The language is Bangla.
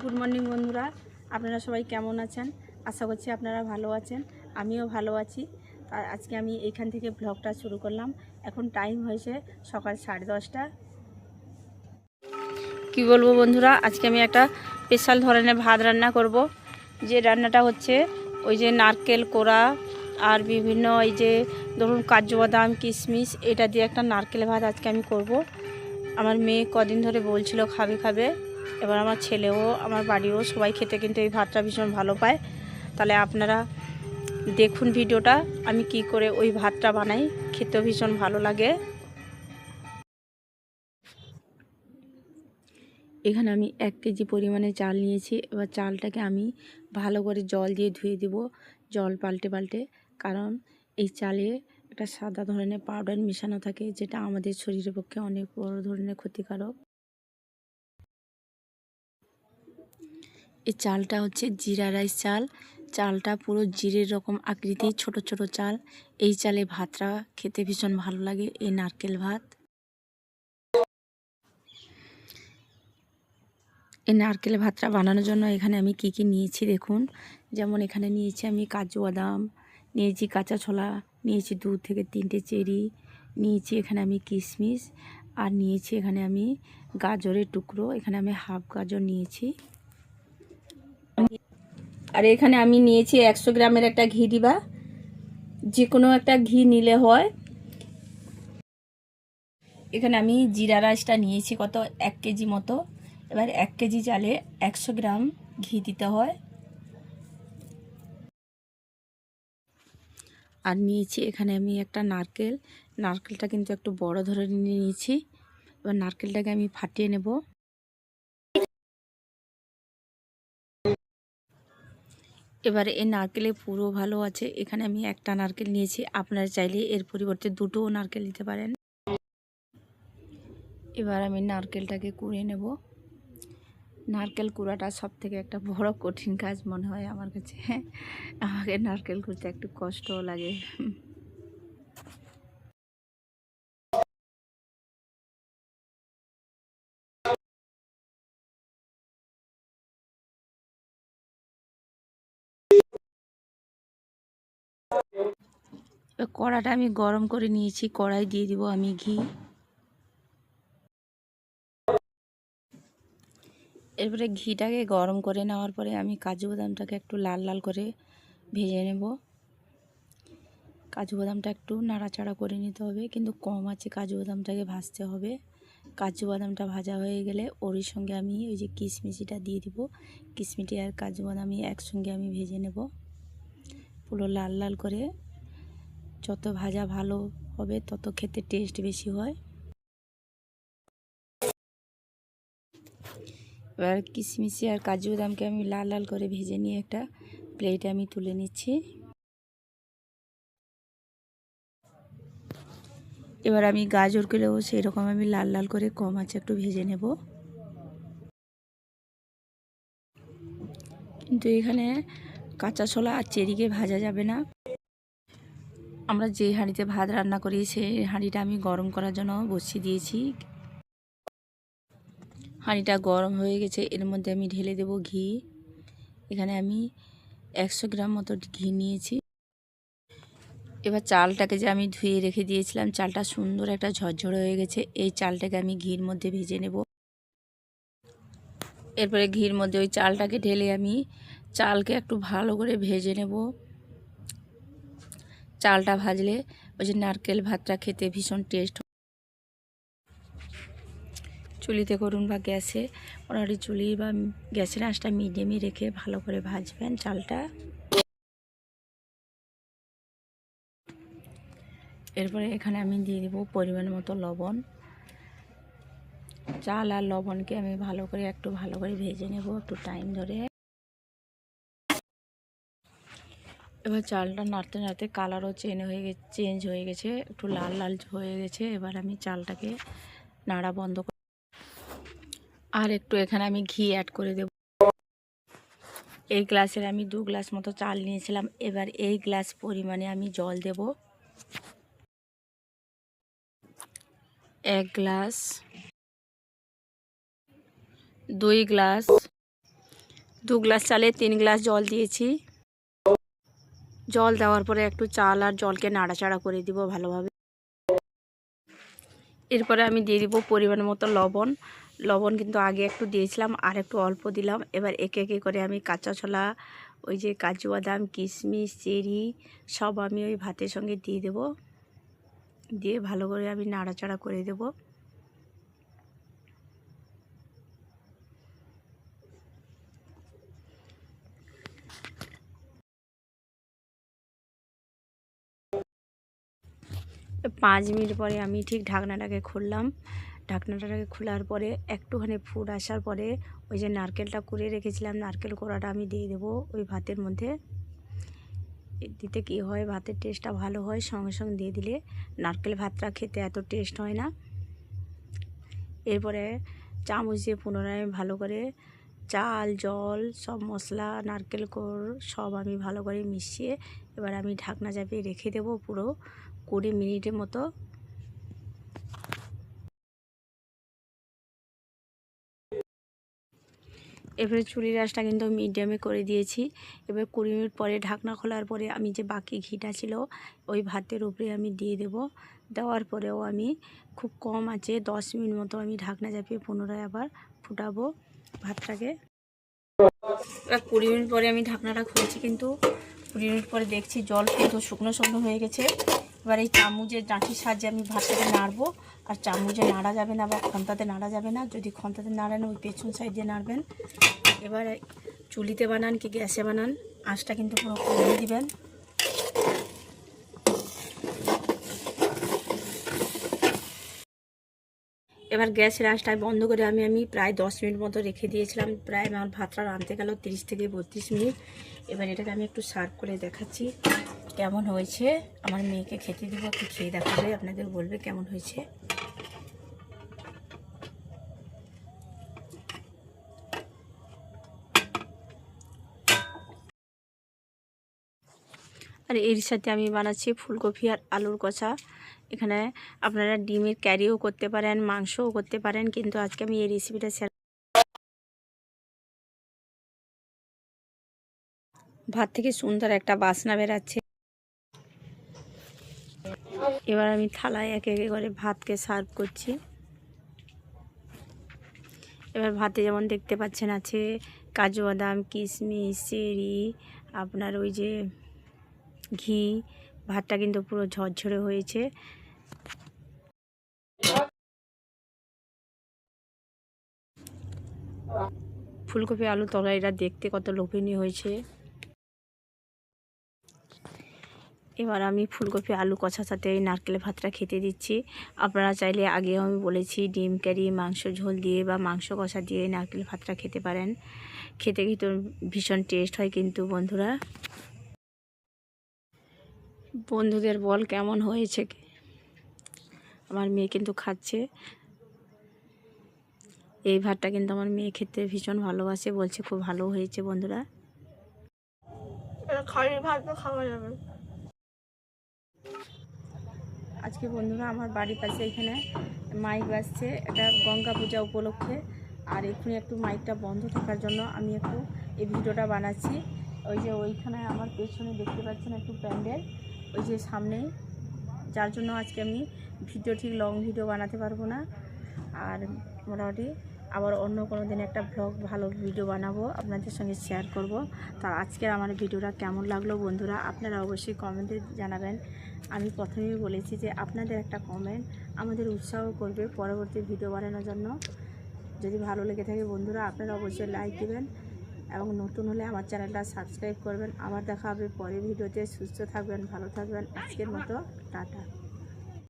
গুড মর্নিং বন্ধুরা, আপনারা সবাই কেমন আছেন? আশা করছি আপনারা ভালো আছেন, আমিও ভালো আছি। আজকে আমি এইখান থেকে ব্লগটা শুরু করলাম। এখন টাইম হয়েছে সকাল 10:30। কি বলবো বন্ধুরা, আজকে আমি একটা স্পেশাল ধরনের ভাত রান্না করব। যে রান্নাটা হচ্ছে ওই যে নারকেল কোড়া আর বিভিন্ন এই যে ধরুন কাজু বাদাম কিশমিশ এটা দিয়ে একটা নারকেল ভাত আজকে আমি করব। আমার মেয়ে কদিন ধরে বলছিল খাবে খাবে, এবার আমার ছেলেও আমার বাড়িও সবাই খেতে কিন্তু এই ভাতটা ভীষণ ভালো পায়। তাহলে আপনারা দেখুন ভিডিওটা, আমি কি করে ওই ভাতটা বানাই, খেতেও ভীষণ ভালো লাগে। এখানে আমি 1 কেজি পরিমাণে চাল নিয়েছি। এবার চালটাকে আমি ভালো করে জল দিয়ে ধুয়ে দেব, জল পাল্টে পাল্টে, কারণ এই চালে একটা সাদা ধরনের পাউডার মেশানো থাকে, যেটা আমাদের শরীরের পক্ষে অনেক বড় ধরনের ক্ষতিকারক। এই চালটা হচ্ছে জিরা রাইস চাল। চালটা পুরো জিরের রকম আকৃতি, ছোট ছোট চাল। এই চালে ভাতটা খেতে ভীষণ ভালো লাগে, এই নারকেল ভাত। এই নারকেল ভাতটা বানানোর জন্য এখানে আমি কি কি নিয়েছি দেখুন। যেমন এখানে নিয়েছি আমি কাজু বাদাম, নিয়েছি কাঁচা ছোলা, নিয়েছি 2 থেকে 3টে চেরি, নিয়েছি এখানে আমি কিশমিশ, আর নিয়েছি এখানে আমি গাজরের টুকরো। এখানে আমি হাফ গাজর নিয়েছি। আর এখানে আমি নিয়েছি 100 গ্রামের একটা ঘি ডিবা, যে কোনো একটা ঘি নিলে হয়। এখানে আমি জিরা রাইসটা নিয়েছি কত 1 কেজি মতো। এবার 1 কেজি চালে 100 গ্রাম ঘি দিতে হয়। আর নিয়েছি এখানে আমি একটা নারকেল। নারকেলটা কিন্তু একটু বড় ধরনের নিয়েছি। এবার নারকেলটাকে আমি ফাটিয়ে নেব। এবারে এই নারকেলে পুরো ভালো আছে, এখানে আমি একটা নারকেল নিয়েছি। আপনারা চাইলে এর পরিবর্তে 2টোও নারকেল নিতে পারেন। এবার আমি নারকেলটাকে কুড়িয়ে নেব। নারকেল কুড়াটা সব থেকে একটা বড় কঠিন কাজ মনে হয় আমার কাছে। আমাকে নারকেল কুড়তে একটু কষ্টও লাগে। কড়াটা আমি গরম করে নিয়েছি, কড়াই দিয়ে দিব আমি ঘি। এরপরে ঘিটাকে গরম করে নেওয়ার পরে আমি কাজু বাদামটাকে একটু লাল লাল করে ভেজে নেব। কাজু বাদামটা একটু নাড়াচাড়া করে নিতে হবে, কিন্তু কম আছে কাজু বাদামটাকে ভাজতে হবে। কাজু বাদামটা ভাজা হয়ে গেলে ওর সঙ্গে আমি ওই যে কিশমিশিটা দিয়ে দিব। কিশমিশি আর কাজু বাদাম একসঙ্গে আমি ভেজে নেব পুরো লাল লাল করে। যত ভাজা ভালো হবে তত খেতে টেস্ট বেশি হয়। এবার কিশমিশি আর কাজু বাদামকে আমি লাল লাল করে ভেজে নিয়ে একটা প্লেটে আমি তুলে নিচ্ছি। এবার আমি গাজরগুলোও সেই রকম আমি লাল লাল করে কম আছে একটু ভেজে নেব। কিন্তু এখানে কাঁচা ছোলা আর চেরিকে ভাজা যাবে না। আমরা যে হাঁড়িতে ভাত রান্না করি সেই হাঁড়িটা আমি গরম করার জন্য বসিয়ে দিয়েছি। হাঁড়িটা গরম হয়ে গেছে, এর মধ্যে আমি ঢেলে দেব ঘি। এখানে আমি 100 গ্রাম মতো ঘি নিয়েছি। এবার চালটাকে যে আমি ধুয়ে রেখে দিয়েছিলাম, চালটা সুন্দর একটা ঝরঝরে হয়ে গেছে। এই চালটাকে আমি ঘির মধ্যে ভেজে নেব। এরপরে ঘির মধ্যে ওই চালটাকে ঢেলে আমি চালকে একটু ভালো করে ভেজে নেব। চালটা ভাজলে ওই যে নারকেল ভাতটা খেতে ভীষণ টেস্ট। চুলিতে করুন বা গ্যাসে, মোটামুটি চুলি বা গ্যাসের আঁচটা মিডিয়ামে রেখে ভালো করে ভাজবেন চালটা। এরপরে এখানে আমি দিয়ে দেবো পরিমাণ মতো লবণ। চাল আর লবণকে আমি ভালো করে ভেজে নেব একটু টাইম ধরে। এবার চালটা নাড়তে নাড়তে কালারও চেঞ্জ হয়ে গেছে, একটু লাল লাল হয়ে গেছে। এবার আমি চালটাকে নাড়া বন্ধ করে আর একটু এখানে আমি ঘি অ্যাড করে দেব। এই গ্লাসের আমি 2 গ্লাস মতো চাল নিয়েছিলাম। এবার এই গ্লাস পরিমাণে আমি জল দেব। 1 গ্লাস, 2 গ্লাস, 2 গ্লাস চালে 3 গ্লাস জল দিয়েছি। জল দেওয়ার পরে একটু চাল আর জলকে নাড়াচাড়া করে দিব ভালোভাবে। এরপরে আমি দিয়ে দিব পরিমাণ মতো লবণ। লবণ কিন্তু আগে একটু দিয়েছিলাম, আর একটু অল্প দিলাম। এবার একে একে করে আমি কাঁচা ছোলা, ওই যে কাজু বাদাম, কিশমিশ, চেরি সব আমি ওই ভাতের সঙ্গে দিয়ে দেব। দিয়ে ভালো করে আমি নাড়াচাড়া করে দেব। পাঁচ মিনিট পরে আমি ঠিক ঢাকনাটাকে খুললাম। ঢাকনাটাকে খোলার পরে একটুখানি ফুট আসার পরে ওই যে নারকেলটা কুড়িয়ে রেখেছিলাম, নারকেল কোড়াটা আমি দিয়ে দেবো ওই ভাতের মধ্যে। দিতে কি হয়, ভাতের টেস্টটা ভালো হয়। সঙ্গে সঙ্গে দিয়ে দিলে নারকেল ভাতটা খেতে এত টেস্ট হয় না। এরপরে চামচ দিয়ে পুনরায় ভালো করে চাল, জল, সব মশলা, নারকেল কোড় সব আমি ভালো করে মিশিয়ে এবার আমি ঢাকনা চাপিয়ে রেখে দেবো পুরো 20 মিনিটের মতো। এবারে চুলির আঁচটা কিন্তু মিডিয়ামে করে দিয়েছি। এবার 20 মিনিট পরে ঢাকনা খোলার পরে আমি যে বাকি ঘিটা ছিল ওই ভাতের উপরে আমি দিয়ে দেব। দেওয়ার পরেও আমি খুব কম আঁচে 10 মিনিট মতো আমি ঢাকনা চাপিয়ে পুনরায় আবার ফুটাবো ভাতটাকে। এবার 20 মিনিট পরে আমি ঢাকনাটা খুলেছি, কিন্তু 20 মিনিট পরে দেখছি জল কিন্তু শুকনো শুকনো হয়ে গেছে। এবার এই চামচের ডাঁটির সাহায্যে আমি ভাতটাকে নাড়বো। আর চামচে নাড়া যাবে না বা খন্তাতে নাড়া যাবে না। যদি খন্তাতে নাড়েন ওই পেছন সাইড দিয়ে নাড়বেন। এবার চুলিতে বানান কি গ্যাসে বানান, আঁচটা কিন্তু পুরো কমিয়ে দিবেন। এবার গ্যাসের আঁচটা বন্ধ করে আমি প্রায় 10 মিনিট মতো রেখে দিয়েছিলাম। প্রায় আমার ভাতটা রাঁধতে গেল 30 থেকে 32 মিনিট। এবার এটাকে আমি একটু সার্ভ করে দেখাচ্ছি কেমন হয়েছে। আমার মেয়েকে খেতে দেবো, একটু খেয়ে দেখাবে, আপনাদের বলবে কেমন হয়েছে। আর এর সাথে আমি বানাচ্ছি ফুলকপি আর আলুর কষা। এখানে আপনারা ডিমের ক্যারিও করতে পারেন, মাংসও করতে পারেন, কিন্তু আজকে আমি এই রেসিপিটা শেয়ার। ভাত থেকে সুন্দর একটা বাসনা বেরাচ্ছে। এবার আমি থালায় একে একে করে ভাতকে সার্ভ করছি। এবার ভাতে যেমন দেখতে পাচ্ছেন আছে কাজু বাদাম, কিশমিশ, চেরি, আপনার ওই যে ঘি। ভাতটা কিন্তু পুরো ঝরঝরে হয়েছে। ফুলকপি আলু তরকারিটা দেখতে কত লোভনীয় হয়েছে। এবার আমি ফুলকপি আলু কষার সাথে এই নারকেল ভাতটা খেতে দিচ্ছি। আপনারা চাইলে আগেও আমি বলেছি ডিম কারি, মাংস ঝোল দিয়ে বা মাংস কষা দিয়ে নারকেল ভাতটা খেতে পারেন। খেতে কিন্তু ভীষণ টেস্ট হয়। কিন্তু বন্ধুরা, বন্ধুদের বল কেমন হয়েছে। আমার মেয়ে কিন্তু খাচ্ছে এই ভাতটা, কিন্তু আমার মেয়ে খেতে ভীষণ ভালোবাসে, বলছে খুব ভালো হয়েছে। বন্ধুরা, খালি ভাত তো খাওয়া যাবে। আজকে বন্ধুরা আমার বাড়ির পাশে এখানে মাইক বাজছে একটা গঙ্গা পূজা উপলক্ষে। আর এখানে একটু মাইকটা বন্ধ থাকার জন্য আমি একটু এই ভিডিওটা বানাচ্ছি। ওই যে ওইখানে আমার পেছনে দেখতে পাচ্ছেন একটু প্যান্ডেল, ওই যে সামনেই, যার জন্য আজকে আমি ভিডিও ঠিক লং ভিডিও বানাতে পারবো না। আর মোটামুটি আবার অন্য কোনো দিন একটা ব্লগ ভালো ভিডিও বানাবো, আপনাদের সঙ্গে শেয়ার করব। তা আজকের আমার ভিডিওটা কেমন লাগলো বন্ধুরা আপনারা অবশ্যই কমেন্টে জানাবেন। আমি প্রথমেই বলেছি যে আপনাদের একটা কমেন্ট আমাদের উৎসাহ করবে পরবর্তী ভিডিও বানানোর জন্য। যদি ভালো লেগে থাকে বন্ধুরা আপনারা অবশ্যই লাইক দেবেন এবং নতুন হলে আমার চ্যানেলটা সাবস্ক্রাইব করবেন। আবার দেখা হবে পরের ভিডিওতে। সুস্থ থাকবেন, ভালো থাকবেন। আজকের মতো টাটা।